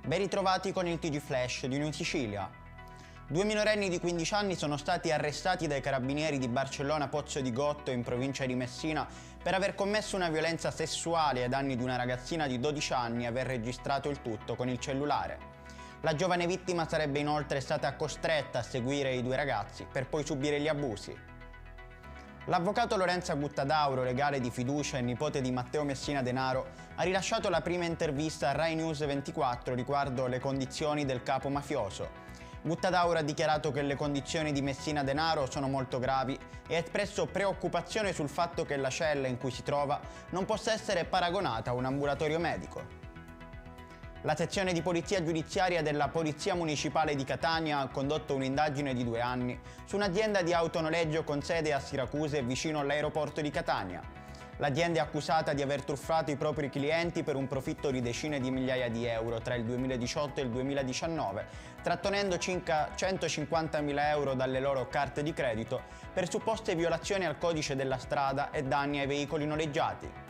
Ben ritrovati con il TG Flash di New Sicilia. 2 minorenni di 15 anni sono stati arrestati dai carabinieri di Barcellona Pozzo di Gotto in provincia di Messina per aver commesso una violenza sessuale ai danni di una ragazzina di 12 anni e aver registrato il tutto con il cellulare. La giovane vittima sarebbe inoltre stata costretta a seguire i due ragazzi per poi subire gli abusi. L'avvocato Lorenza Guttadauro, legale di fiducia e nipote di Matteo Messina Denaro, ha rilasciato la prima intervista a Rai News 24 riguardo le condizioni del capo mafioso. Guttadauro ha dichiarato che le condizioni di Messina Denaro sono molto gravi e ha espresso preoccupazione sul fatto che la cella in cui si trova non possa essere paragonata a un ambulatorio medico. La sezione di polizia giudiziaria della Polizia Municipale di Catania ha condotto un'indagine di 2 anni su un'azienda di autonoleggio con sede a Siracuse vicino all'aeroporto di Catania. L'azienda è accusata di aver truffato i propri clienti per un profitto di decine di migliaia di euro tra il 2018 e il 2019, trattenendo circa 150.000 euro dalle loro carte di credito per supposte violazioni al codice della strada e danni ai veicoli noleggiati.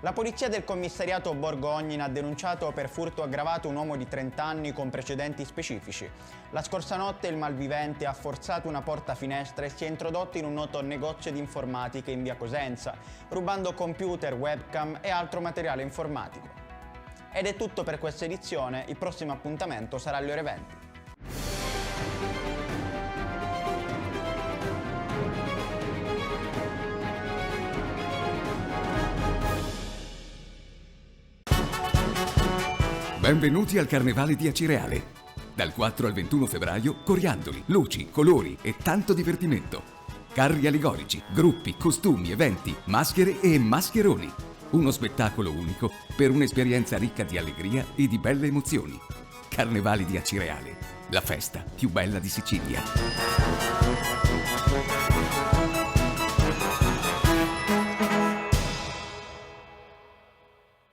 La polizia del commissariato Borgo Ognina ha denunciato per furto aggravato un uomo di 30 anni con precedenti specifici. La scorsa notte il malvivente ha forzato una porta-finestra e si è introdotto in un noto negozio di informatica in via Cosenza, rubando computer, webcam e altro materiale informatico. Ed è tutto per questa edizione, il prossimo appuntamento sarà alle ore 20. Benvenuti al Carnevale di Acireale. Dal 4 al 21 febbraio, coriandoli, luci, colori e tanto divertimento. Carri allegorici, gruppi, costumi, eventi, maschere e mascheroni. Uno spettacolo unico per un'esperienza ricca di allegria e di belle emozioni. Carnevale di Acireale, la festa più bella di Sicilia.